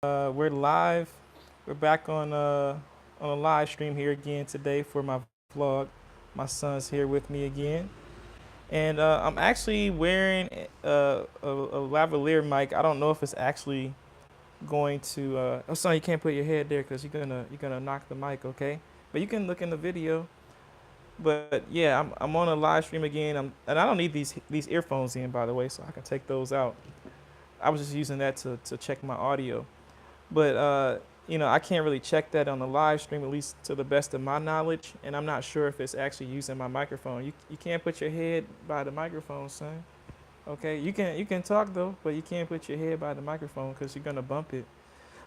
We're live. We're back on a live stream here again today for my vlog. My son's here with me again, and I'm actually wearing a lavalier mic. I don't know if it's actually going to. Oh, son, you can't put your head there because you're gonna knock the mic. Okay, but you can look in the video. But yeah, I'm on a live stream again. And I don't need these earphones in, by the way, so I can take those out. I was just using that to check my audio. But I can't really check that on the live stream, at least to the best of my knowledge. And I'm not sure if it's actually using my microphone. You can't put your head by the microphone, son. Okay, you can talk though, but you can't put your head by the microphone because you're gonna bump it.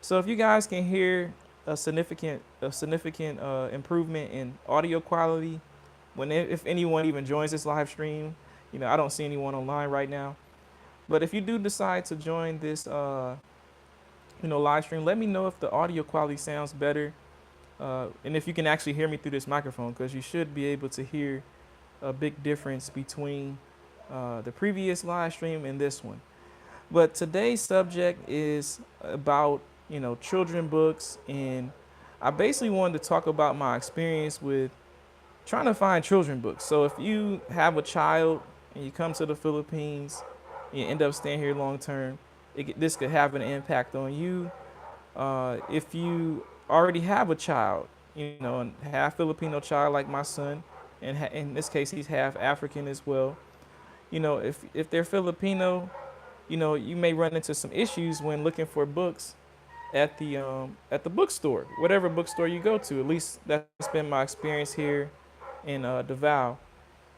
So if you guys can hear a significant improvement in audio quality, if anyone even joins this live stream, I don't see anyone online right now. But if you do decide to join this live stream, let me know if the audio quality sounds better, and if you can actually hear me through this microphone, because you should be able to hear a big difference between the previous live stream and this one. But today's subject is about children books, and I basically wanted to talk about my experience with trying to find children books. So if you have a child and you come to the Philippines, and you end up staying here long term, this could have an impact on you. If you already have a child, and half Filipino child like my son, and in this case he's half African as well. If they're Filipino, you may run into some issues when looking for books at the bookstore, whatever bookstore you go to. At least that's been my experience here in Davao.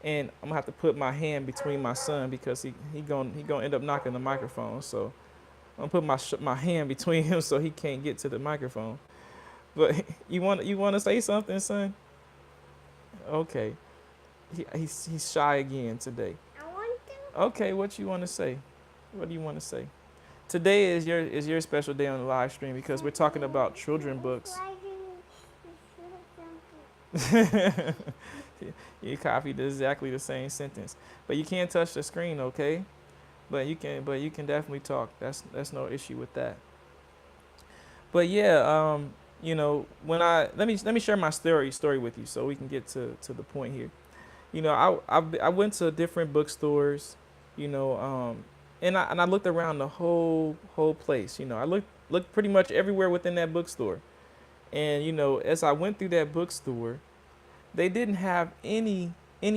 And I'm gonna have to put my hand between my son because he gonna end up knocking the microphone. So I'm gonna put my hand between him so he can't get to the microphone. But you want to say something, son? Okay. He's shy again today. I want to. Okay, what you want to say? What do you want to say? Today is your special day on the live stream because we're talking about children books. Why didn't you say something? You copied exactly the same sentence, but you can't touch the screen, okay? But you can definitely talk. That's no issue with that. But yeah, when let me share my story with you so we can get to the point here. I went to different bookstores, you know, and I looked around the whole place. I looked pretty much everywhere within that bookstore. And as I went through that bookstore, they didn't have any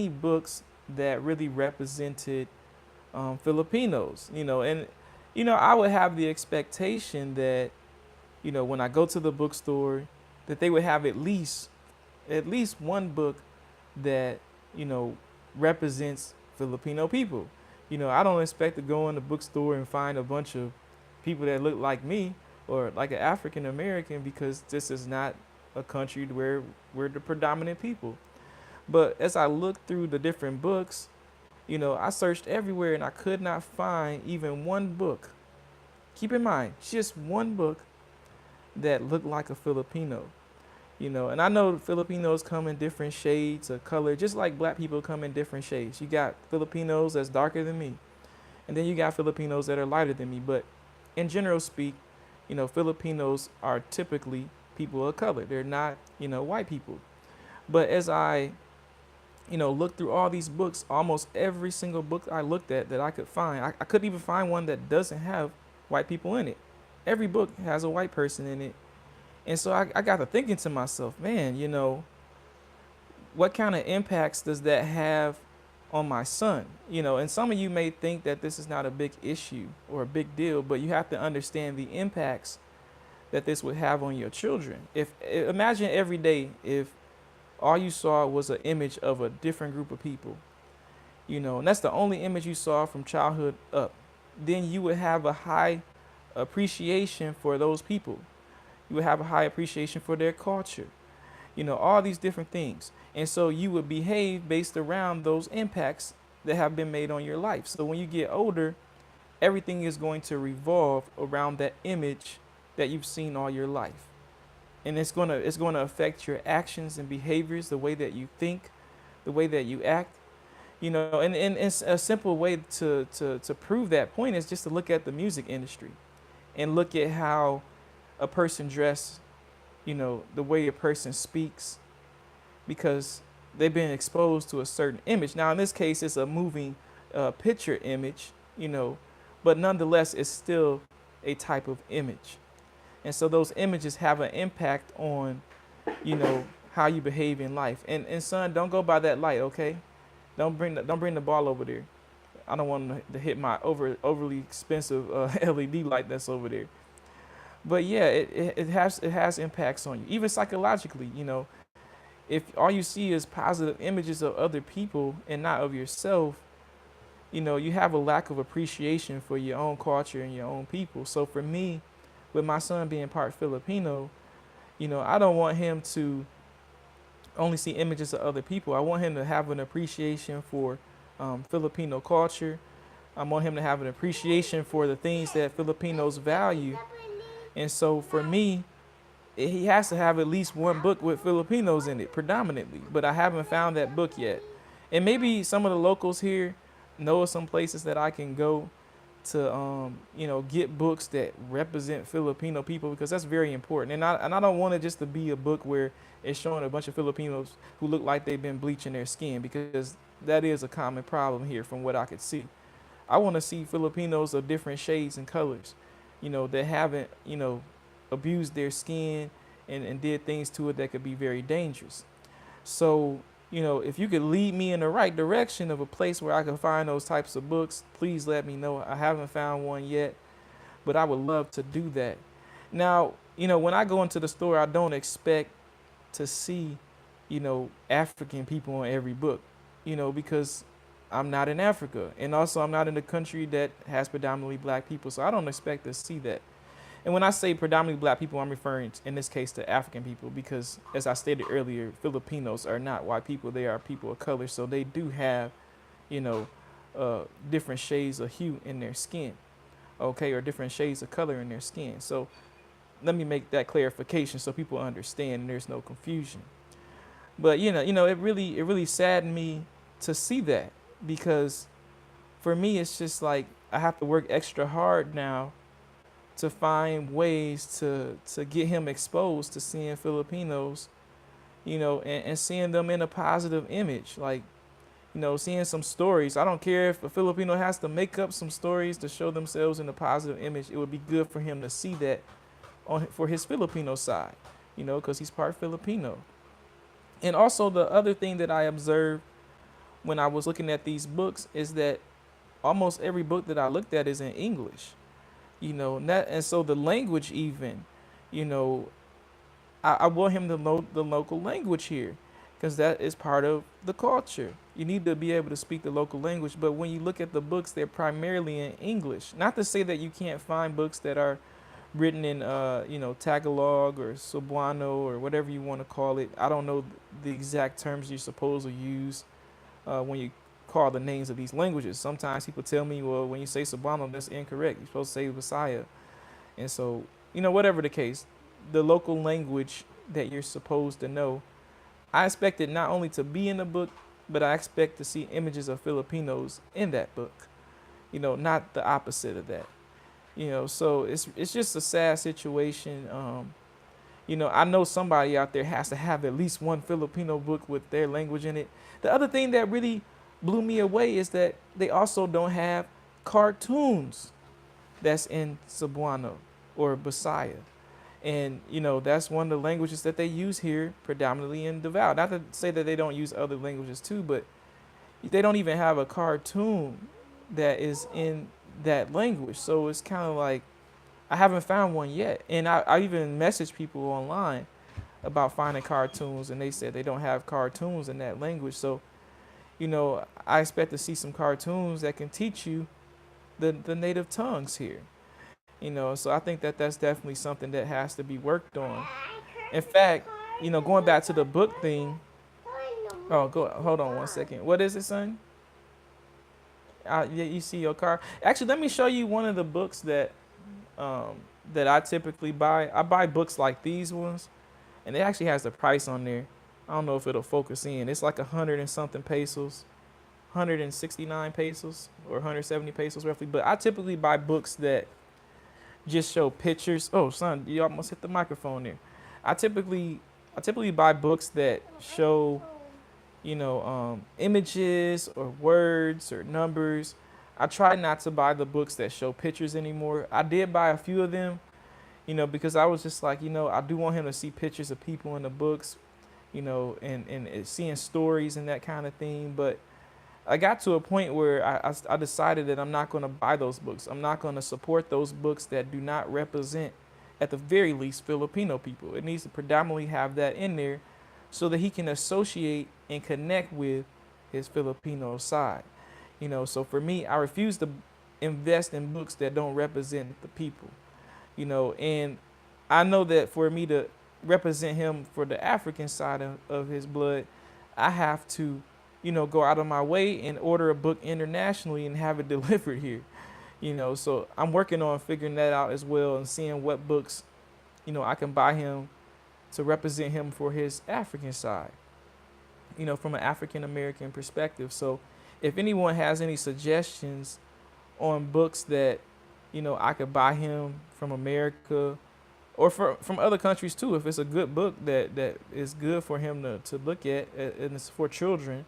books that really represented Filipinos. And I would have the expectation that when I go to the bookstore, that they would have at least one book that you know represents Filipino people. I don't expect to go in the bookstore and find a bunch of people that look like me or like an African American because this is not a country where we're the predominant people. But as I looked through the different books, I searched everywhere and I could not find even one book. Keep in mind, just one book that looked like a Filipino. And I know Filipinos come in different shades of color, just like black people come in different shades. You got Filipinos that's darker than me, and then you got Filipinos that are lighter than me. But in general speak, Filipinos are typically people of color. They're not, white people. But as I, looked through all these books, almost every single book I looked at that I could find, I couldn't even find one that doesn't have white people in it. Every book has a white person in it. And so I got to thinking to myself, man, what kind of impacts does that have on my son? And some of you may think that this is not a big issue or a big deal, but you have to understand the impacts that this would have on your children. If imagine every day if all you saw was an image of a different group of people, and that's the only image you saw from childhood up, then you would have a high appreciation for those people. You would have a high appreciation for their culture, all these different things. And so you would behave based around those impacts that have been made on your life. So when you get older, everything is going to revolve around that image that you've seen all your life. And it's going to affect your actions and behaviors, the way that you think, the way that you act. And it's a simple way to prove that point is just to look at the music industry and look at how a person dress, the way a person speaks, because they've been exposed to a certain image. Now, in this case, it's a moving picture image, but nonetheless, it's still a type of image. And so those images have an impact on, how you behave in life. And son, don't go by that light, okay? Don't bring the ball over there. I don't want to hit my overly expensive LED light that's over there. But yeah, it has impacts on you, even psychologically. If all you see is positive images of other people and not of yourself, you have a lack of appreciation for your own culture and your own people. So for me, with my son being part Filipino, I don't want him to only see images of other people. I want him to have an appreciation for Filipino culture. I want him to have an appreciation for the things that Filipinos value. And so for me, he has to have at least one book with Filipinos in it, predominantly. But I haven't found that book yet. And maybe some of the locals here know of some places that I can go to, get books that represent Filipino people, because that's very important. And I don't want it just to be a book where it's showing a bunch of Filipinos who look like they've been bleaching their skin, because that is a common problem here from what I could see. I want to see Filipinos of different shades and colors, that haven't, abused their skin and did things to it that could be very dangerous. So, if you could lead me in the right direction of a place where I can find those types of books, please let me know. I haven't found one yet, but I would love to do that. Now, when I go into the store, I don't expect to see, African people on every book, because I'm not in Africa. And also, I'm not in a country that has predominantly black people. So I don't expect to see that. And when I say predominantly black people, I'm referring in this case to African people, because as I stated earlier, Filipinos are not white people. They are people of color. So they do have, you know, different shades of hue in their skin, okay, or different shades of color in their skin. So let me make that clarification so people understand and there's no confusion. But it really saddened me to see that, because for me it's just like I have to work extra hard now to find ways to get him exposed to seeing Filipinos, and seeing them in a positive image. Like, seeing some stories. I don't care if a Filipino has to make up some stories to show themselves in a positive image. It would be good for him to see that for his Filipino side, because he's part Filipino. And also the other thing that I observed when I was looking at these books is that almost every book that I looked at is in English. And so the language even, you know, I want him to know the local language here, because that is part of the culture. You need to be able to speak the local language. But when you look at the books, they're primarily in English. Not to say that you can't find books that are written in, Tagalog or Cebuano or whatever you want to call it. I don't know the exact terms you're supposed to use when you call the names of these languages. Sometimes people tell me, well, when you say Cebuano, that's incorrect. You're supposed to say Messiah. And so, whatever the case, the local language that you're supposed to know, I expect it not only to be in the book, but I expect to see images of Filipinos in that book. Not the opposite of that. So it's just a sad situation. I know somebody out there has to have at least one Filipino book with their language in it. The other thing that really blew me away is that they also don't have cartoons that's in Cebuano or Bisaya. And, that's one of the languages that they use here predominantly in Davao. Not to say that they don't use other languages too, but they don't even have a cartoon that is in that language. So it's kind of like I haven't found one yet. And I even messaged people online about finding cartoons, and they said they don't have cartoons in that language. So, I expect to see some cartoons that can teach you the native tongues here. So I think that that's definitely something that has to be worked on. In fact, going back to the book thing. Oh, hold on one second. What is it, son? Yeah, you see your car. Actually, let me show you one of the books that I typically buy. I buy books like these ones, and it actually has the price on there. I don't know if it'll focus in. It's like 100 and something pesos, 169 pesos or 170 pesos roughly. But I typically buy books just show pictures. Oh, son, you almost hit the microphone there. I typically I typically buy books that show, images or words or numbers. I try not to buy the books that show pictures anymore. I did buy a few of them, because I was just like, I do want him to see pictures of people in the books, and seeing stories and that kind of thing. But I got to a point where I decided that I'm not going to buy those books. I'm not going to support those books that do not represent, at the very least, Filipino people. It needs to predominantly have that in there so that he can associate and connect with his Filipino side. So for me, I refuse to invest in books that don't represent the people. And I know that for me to represent him for the African side of his blood, I have to, go out of my way and order a book internationally and have it delivered here. So I'm working on figuring that out as well and seeing what books, I can buy him to represent him for his African side, from an African American perspective. So if anyone has any suggestions on books that, I could buy him from America or from other countries too, if it's a good book that is good for him to look at and it's for children,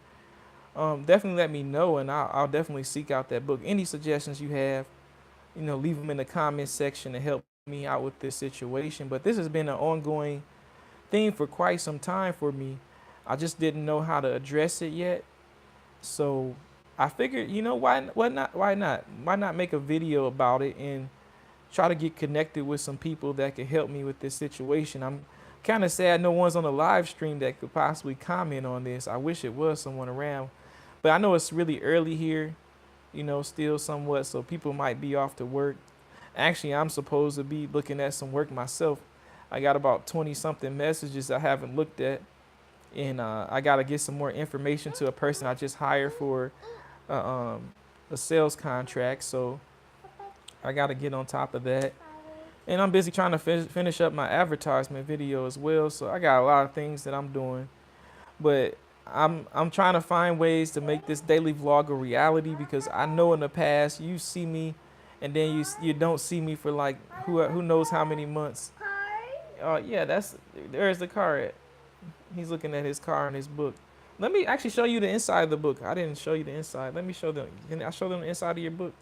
definitely let me know and I'll definitely seek out that book. Any suggestions you have, leave them in the comments section to help me out with this situation. But this has been an ongoing thing for quite some time for me. I just didn't know how to address it yet. So I figured, why not make a video about it and try to get connected with some people that could help me with this situation. I'm kind of sad no one's on the live stream that could possibly comment on this. I wish it was someone around, but I know it's really early here, still somewhat, so people might be off to work. Actually, I'm supposed to be looking at some work myself. I got about 20 something messages I haven't looked at, and I got to get some more information to a person I just hired for a sales contract. So I got to get on top of that. And I'm busy trying to finish up my advertisement video as well. So I got a lot of things that I'm doing. But I'm trying to find ways to make this daily vlog a reality, because I know in the past you see me and then you don't see me for like who knows how many months. Yeah, there's the car at. He's looking at his car and his book. Let me actually show you the inside of the book. I didn't show you the inside. Let me show them. Can I show them the inside of your book?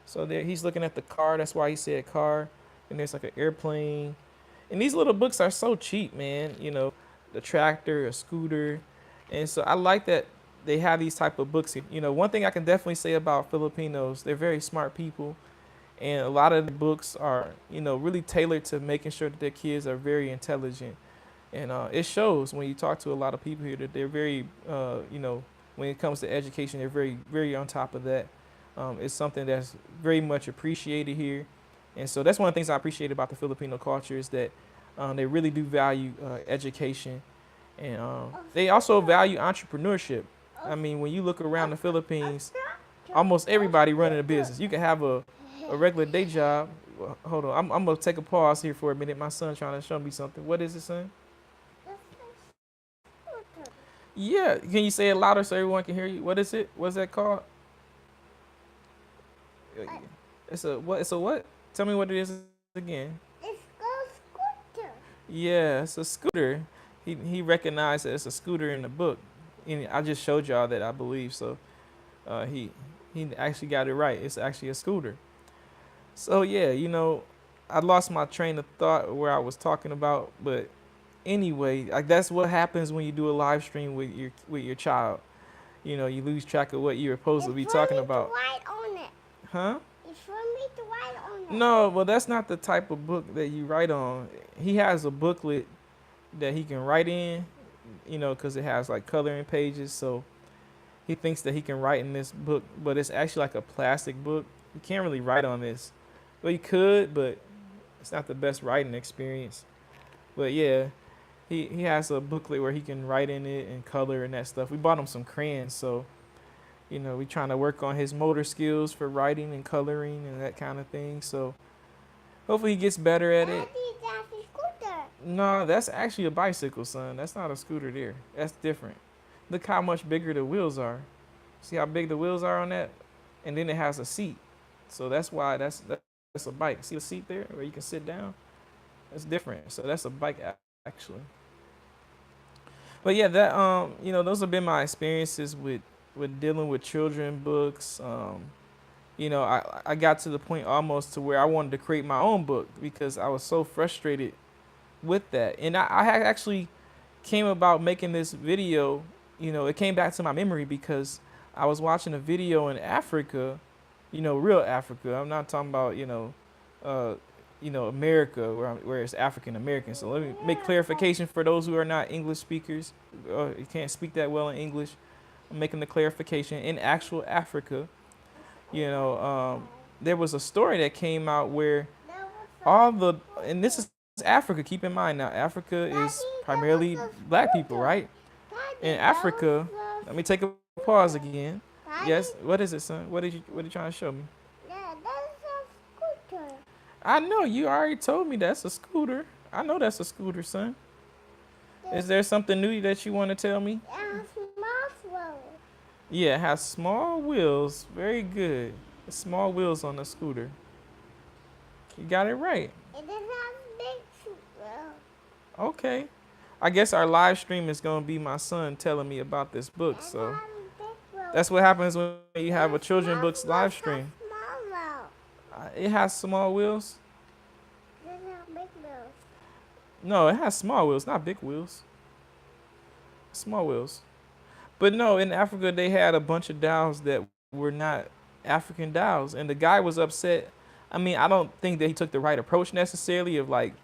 So there, he's looking at the car. That's why he said car. And there's like an airplane. And these little books are so cheap, man. The tractor, a scooter. And so I like that they have these type of books. One thing I can definitely say about Filipinos, they're very smart people. And a lot of the books are, really tailored to making sure that their kids are very intelligent. And it shows when you talk to a lot of people here that they're very, when it comes to education, they're very, very on top of that. It's something that's very much appreciated here. And so that's one of the things I appreciate about the Filipino culture is that they really do value education. And they also value entrepreneurship. I mean, when you look around the Philippines, almost everybody running a business. You can have a regular day job. Well, hold on. I'm going to take a pause here for a minute. My son's trying to show me something. What is it, son? Yeah. Can you say it louder so everyone can hear you? What is it? What's that called? It's a what? It's a what? Tell me what it is again. It's a scooter. Yeah, it's a scooter. He recognized that it's a scooter in the book. And I just showed y'all that, I believe. So he actually got it right. It's actually a scooter. So yeah, I lost my train of thought where I was talking about, but anyway, like that's what happens when you do a live stream with your child. You lose track of what you're supposed to be talking about. Write on it. Huh? It's for me to write on it. No, well, that's not the type of book that you write on. He has a booklet that he can write in, because it has like coloring pages. So he thinks that he can write in this book, but it's actually like a plastic book. You can't really write on this. Well, you could, but it's not the best writing experience. But yeah, he has a booklet where he can write in it and color and that stuff. We bought him some crayons, so we trying to work on his motor skills for writing and coloring and that kind of thing. So hopefully he gets better at it. Daddy, that's a scooter. No, that's actually a bicycle, son. That's not a scooter there. That's different. Look how much bigger the wheels are. See how big the wheels are on that? And then it has a seat. So that's why that's a bike. See the seat there where you can sit down? That's different. So that's a bike actually. But yeah, that those have been my experiences with dealing with children books. I got to the point almost to where I wanted to create my own book because I was so frustrated with that. And I had actually came about making this video. It came back to my memory because I was watching a video in Africa, real Africa. I'm not talking about uh, America where it's African American. So let me make clarification for those who are not English speakers. You can't speak that well in English. I'm making the clarification in actual Africa. You know, there was a story that came out where and this is Africa. Keep in mind now, Africa is primarily black people, right? In Africa, let me take a pause again. Yes, what is it, son? What are you trying to show me? Yeah, that's a scooter. I know you already told me that's a scooter. I know that's a scooter, son. Is there something new that you want to tell me? It has small wheels. Yeah, it has small wheels. Very good. Small wheels on the scooter. You got it right. It doesn't have big wheels. Okay. I guess our live stream is going to be my son telling me about this book. It So has big wheels. that's what happens when you have a children books live stream. Small wheels. It has small wheels. It doesn't have big wheels. No, it has small wheels, not big wheels. Small wheels. But no, in Africa, they had a bunch of dolls that were not African dolls. And the guy was upset. I mean, I don't think that he took the right approach necessarily of like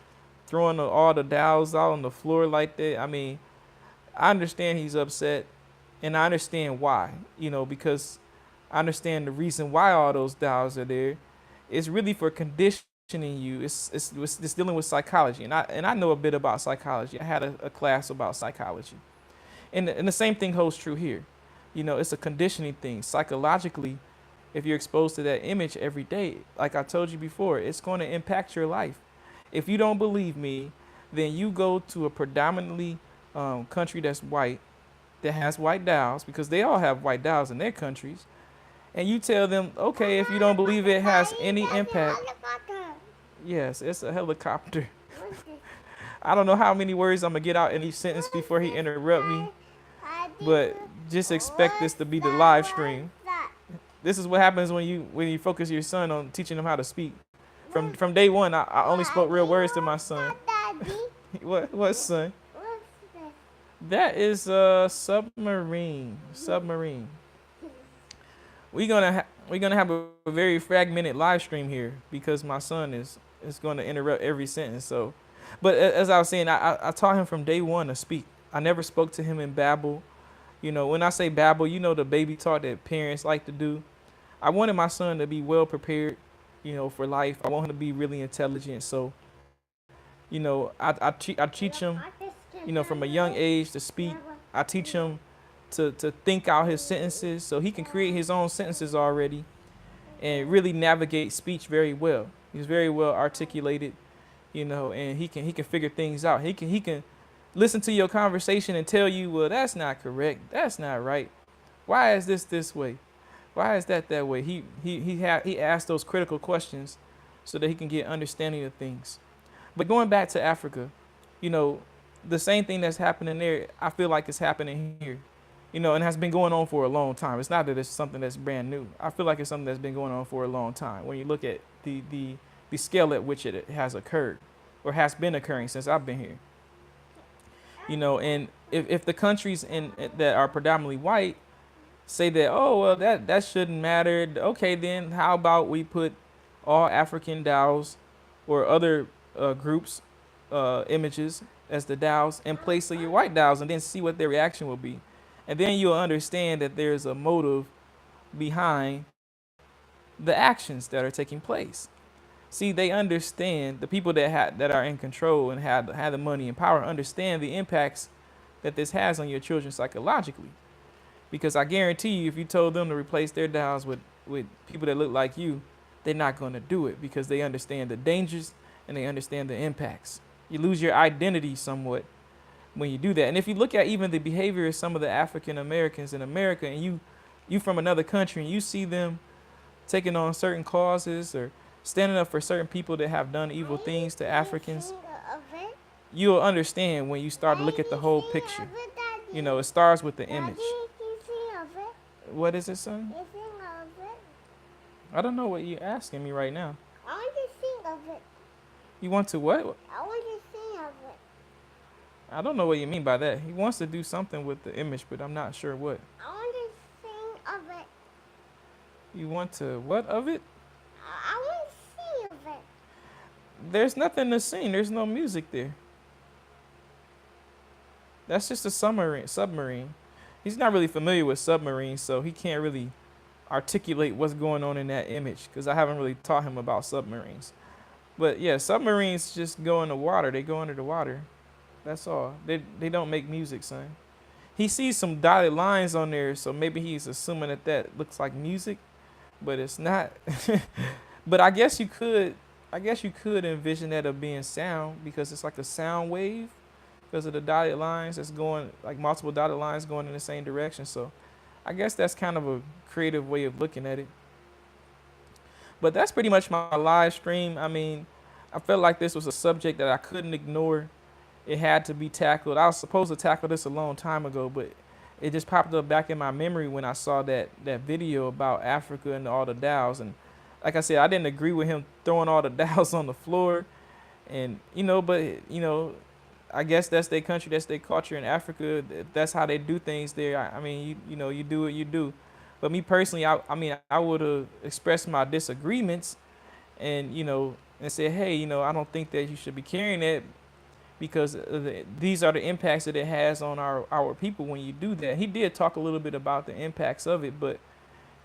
throwing all the dolls out on the floor like that. I mean, I understand he's upset and I understand why, because I understand the reason why all those dolls are there. It's really for conditioning you. It's dealing with psychology. And I know a bit about psychology. I had a class about psychology. And the same thing holds true here. It's a conditioning thing. Psychologically, if you're exposed to that image every day, like I told you before, it's going to impact your life. If you don't believe me, then you go to a predominantly country that's white, that has white dolls, because they all have white dolls in their countries, and you tell them, okay, if you don't believe it has any impact. Yes, it's a helicopter. I don't know how many words I'm going to get out in each sentence before he interrupt me, but just expect this to be the live stream. This is what happens when you focus your son on teaching him how to speak. From day one, I only spoke real words to my son. What son? What's this? That is a submarine. Submarine. We're gonna have a very fragmented live stream here because my son is going to interrupt every sentence. So, but as I was saying, I taught him from day one to speak. I never spoke to him in babble. When I say babble, the baby talk that parents like to do. I wanted my son to be well prepared, for life. I want him to be really intelligent. So, I teach him, from a young age to speak. I teach him to think out his sentences so he can create his own sentences already and really navigate speech very well. He's very well articulated, and he can figure things out. He can listen to your conversation and tell you, well, that's not correct. That's not right. Why is this way? Why is that way? He asked those critical questions so that he can get understanding of things. But going back to Africa, the same thing that's happening there, I feel like it's happening here, and has been going on for a long time. It's not that it's something that's brand new. I feel like it's something that's been going on for a long time. When you look at the scale at which it has occurred or has been occurring since I've been here, and if the countries that are predominantly white say that, oh, well, that shouldn't matter. Okay, then how about we put all African dolls or other groups, images as the dolls in place of your white dolls and then see what their reaction will be. And then you'll understand that there's a motive behind the actions that are taking place. See, they understand, the people that are in control and have the money and power understand the impacts that this has on your children psychologically. Because I guarantee you, if you told them to replace their dolls with people that look like you, they're not going to do it because they understand the dangers and they understand the impacts. You lose your identity somewhat when you do that. And if you look at even the behavior of some of the African Americans in America, and you from another country and you see them taking on certain causes or standing up for certain people that have done I evil need things to to Africans, sing of it. you'll understand when you start to look Daddy, at the whole sing picture. of it, Daddy. It starts with the image. Daddy, can sing of it. What is it, son? You sing of it. I don't know what you're asking me right now. I want to sing of it. You want to what? I want to sing of it. I don't know what you mean by that. He wants to do something with the image, but I'm not sure what. I want to sing of it. You want to what of it? I want to sing of it. There's nothing to sing. There's no music there. That's just a submarine. He's not really familiar with submarines, so he can't really articulate what's going on in that image because I haven't really taught him about submarines. But yeah, submarines just go in the water. They go under the water. That's all. They don't make music, son. He sees some dotted lines on there, so maybe he's assuming that that looks like music, but it's not. But I guess you could envision that of being sound because it's like a sound wave because of the dotted lines that's going like multiple dotted lines going in the same direction. So I guess that's kind of a creative way of looking at it. But that's pretty much my live stream. I mean, I felt like this was a subject that I couldn't ignore. It had to be tackled. I was supposed to tackle this a long time ago, but it just popped up back in my memory when I saw that video about Africa and all the dhows. And like I said, I didn't agree with him throwing all the dhows on the floor. And but I guess that's their country, that's their culture in Africa. That's how they do things there. I mean, you do what you do. But me personally, I mean, I would have expressed my disagreements and and said, hey, I don't think that you should be carrying that because these are the impacts that it has on our people when you do that. He did talk a little bit about the impacts of it, but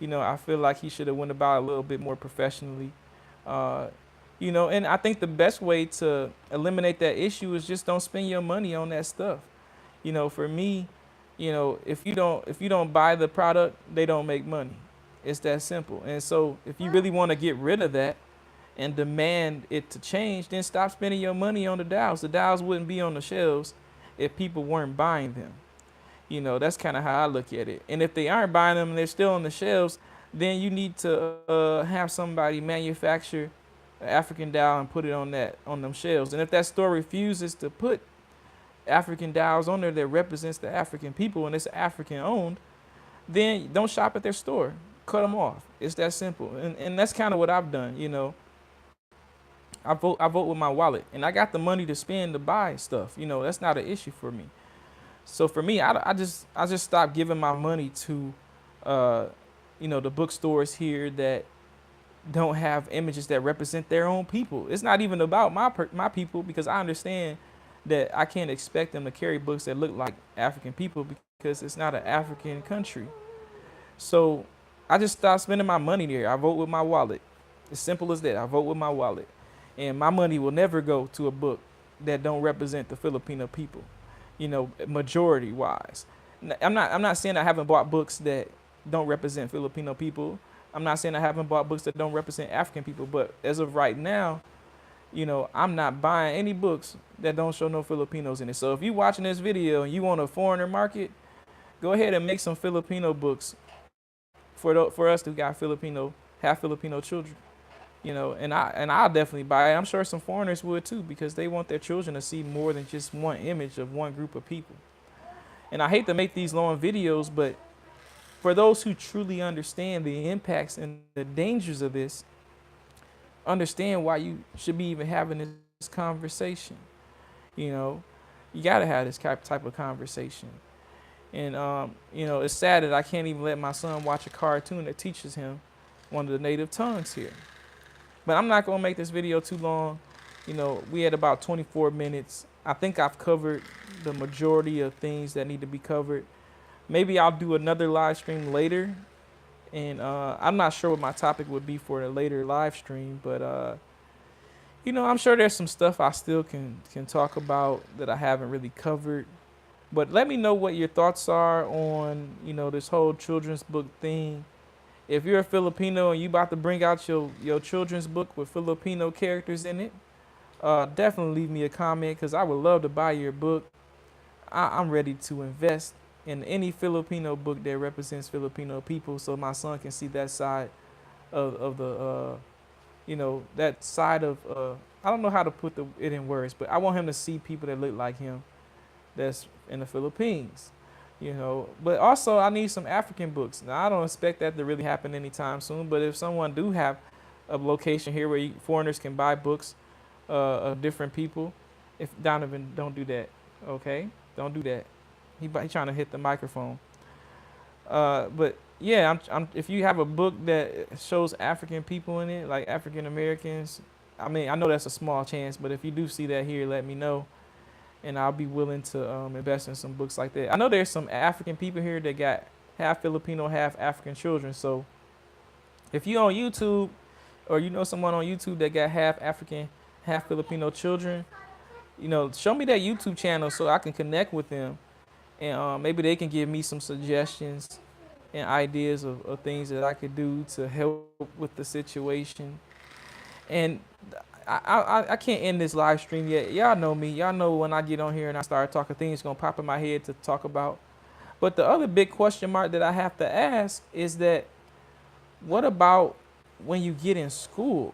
I feel like he should have went about it a little bit more professionally. Uh, and I think the best way to eliminate that issue is just don't spend your money on that stuff. For me, if you don't buy the product, they don't make money. It's that simple. And so if you really want to get rid of that and demand it to change, then stop spending your money on the dials. The dials wouldn't be on the shelves if people weren't buying them. That's kind of how I look at it. And if they aren't buying them and they're still on the shelves, then you need to have somebody manufacture an African dial and put it on them shelves. And if that store refuses to put African dials on there that represents the African people and it's African owned, then don't shop at their store. Cut them off. It's that simple. And that's kind of what I've done. I vote with my wallet, and I got the money to spend to buy stuff. That's not an issue for me. So for me, I just stopped giving my money to, the bookstores here that don't have images that represent their own people. It's not even about my people because I understand that I can't expect them to carry books that look like African people because it's not an African country. So I just stopped spending my money there. I vote with my wallet. As simple as that. I vote with my wallet. And my money will never go to a book that don't represent the Filipino people, majority wise. I'm not saying I haven't bought books that don't represent Filipino people. I'm not saying I haven't bought books that don't represent African people, but as of right now, I'm not buying any books that don't show no Filipinos in it. So if you're watching this video and you want a foreigner market, go ahead and make some Filipino books for us who got have Filipino children. And I'll definitely buy it. I'm sure some foreigners would too because they want their children to see more than just one image of one group of people. And I hate to make these long videos, but for those who truly understand the impacts and the dangers of this, understand why you should be even having this conversation. You got to have this type of conversation. And, it's sad that I can't even let my son watch a cartoon that teaches him one of the native tongues here. But I'm not going to make this video too long. We had about 24 minutes. I think I've covered the majority of things that need to be covered. Maybe I'll do another live stream later. And I'm not sure what my topic would be for a later live stream. But, I'm sure there's some stuff I still can talk about that I haven't really covered. But let me know what your thoughts are on, this whole children's book thing. If you're a Filipino and you about to bring out your children's book with Filipino characters in it, definitely leave me a comment because I would love to buy your book. I'm ready to invest in any Filipino book that represents Filipino people so my son can see that side of that side of I don't know how to put it in words, but I want him to see people that look like him that's in the Philippines. But also I need some African books. Now I don't expect that to really happen anytime soon, but if someone do have a location here where foreigners can buy books of different people, if Donovan, don't do that, okay? Don't do that. He trying to hit the microphone. But yeah, if you have a book that shows African people in it, like African Americans, I mean, I know that's a small chance, but if you do see that here, let me know, and I'll be willing to invest in some books like that. I know there's some African people here that got half Filipino, half African children. So if you on YouTube, or you know someone on YouTube that got half African, half Filipino children, show me that YouTube channel so I can connect with them, and maybe they can give me some suggestions and ideas of things that I could do to help with the situation. And I can't end this live stream yet. Y'all know me. Y'all know when I get on here and I start talking, things gonna pop in my head to talk about. But the other big question mark that I have to ask is that, what about when you get in school?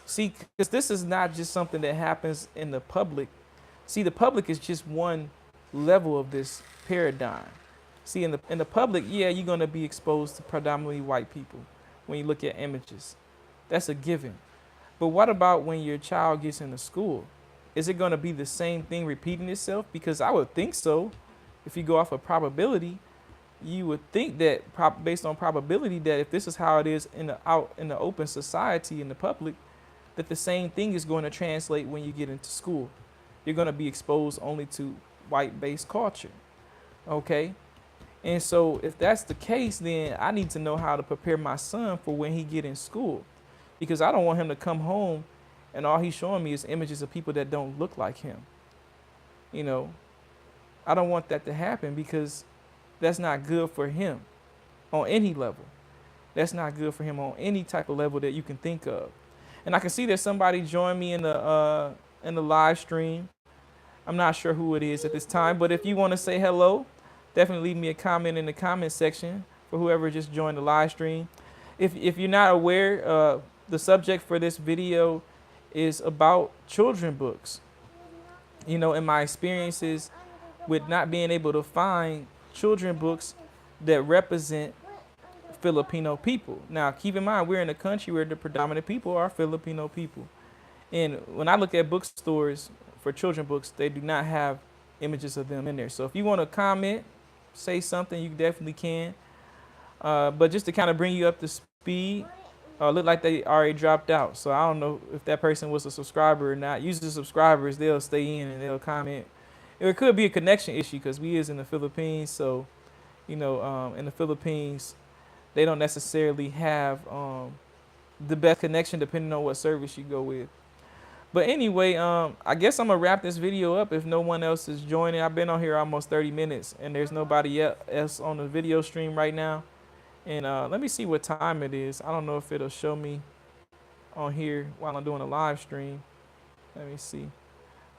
See, because this is not just something that happens in the public. See, the public is just one level of this paradigm. See, in the public, yeah, you're gonna be exposed to predominantly white people when you look at images. That's a given. But what about when your child gets into school? Is it gonna be the same thing repeating itself? Because I would think so. If you go off of probability, you would think that based on probability, that if this is how it is out in the open society in the public, that the same thing is going to translate when you get into school. You're going to be exposed only to white-based culture. Okay? And so if that's the case, then I need to know how to prepare my son for when he get in school, because I don't want him to come home and all he's showing me is images of people that don't look like him. I don't want that to happen, because that's not good for him on any level. That's not good for him on any type of level that you can think of. And I can see that somebody joined me in the live stream. I'm not sure who it is at this time, but if you want to say hello, definitely leave me a comment in the comment section for whoever just joined the live stream. If you're not aware, the subject for this video is about children books. In my experiences with not being able to find children books that represent Filipino people. Now, keep in mind, we're in a country where the predominant people are Filipino people. And when I look at bookstores for children books, they do not have images of them in there. So if you want to comment, say something, you definitely can. But just to kind of bring you up to speed, look like they already dropped out. So I don't know if that person was a subscriber or not. Usually subscribers, they'll stay in and they'll comment. It could be a connection issue, because we is in the Philippines. So, in the Philippines, they don't necessarily have the best connection depending on what service you go with. But anyway, I guess I'm going to wrap this video up if no one else is joining. I've been on here almost 30 minutes, and there's nobody else on the video stream right now. And let me see what time it is. I don't know if it'll show me on here while I'm doing a live stream. Let me see.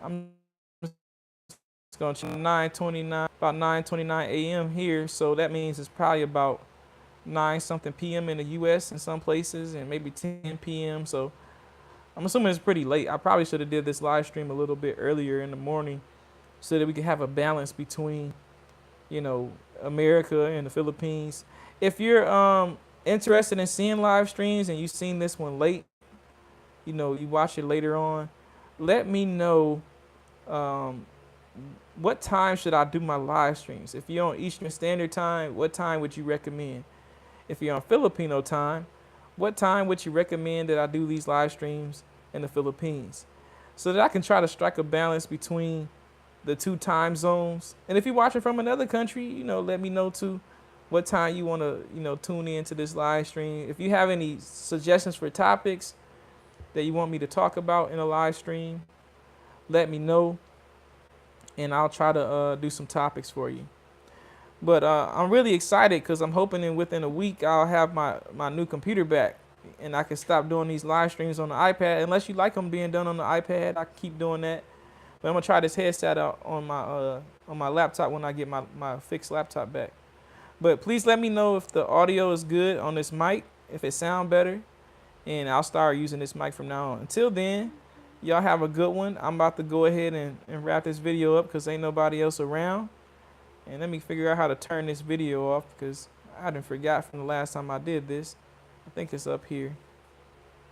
I'm just going to 9:29, about 9:29 a.m. here. So that means it's probably about 9-something p.m. in the U.S. in some places, and maybe 10 p.m. So I'm assuming it's pretty late. I probably should have did this live stream a little bit earlier in the morning so that we could have a balance between, America and the Philippines. If you're interested in seeing live streams and you've seen this one late, you watch it later on, let me know what time should I do my live streams. If you're on Eastern Standard Time, what time would you recommend? If you're on Filipino time, what time would you recommend that I do these live streams in the Philippines, so that I can try to strike a balance between the two time zones? And if you're watching from another country, let me know too what time you want to, tune in to this live stream. If you have any suggestions for topics that you want me to talk about in a live stream, let me know, and I'll try to do some topics for you. But I'm really excited, because I'm hoping within a week I'll have my new computer back, and I can stop doing these live streams on the iPad. Unless you like them being done on the iPad, I can keep doing that. But I'm gonna try this headset out on my laptop when I get my fixed laptop back. But please let me know if the audio is good on this mic, if it sounds better, and I'll start using this mic from now on. Until then, y'all have a good one. I'm about to go ahead and wrap this video up because ain't nobody else around. And let me figure out how to turn this video off because I done forgot from the last time I did this. I think it's up here.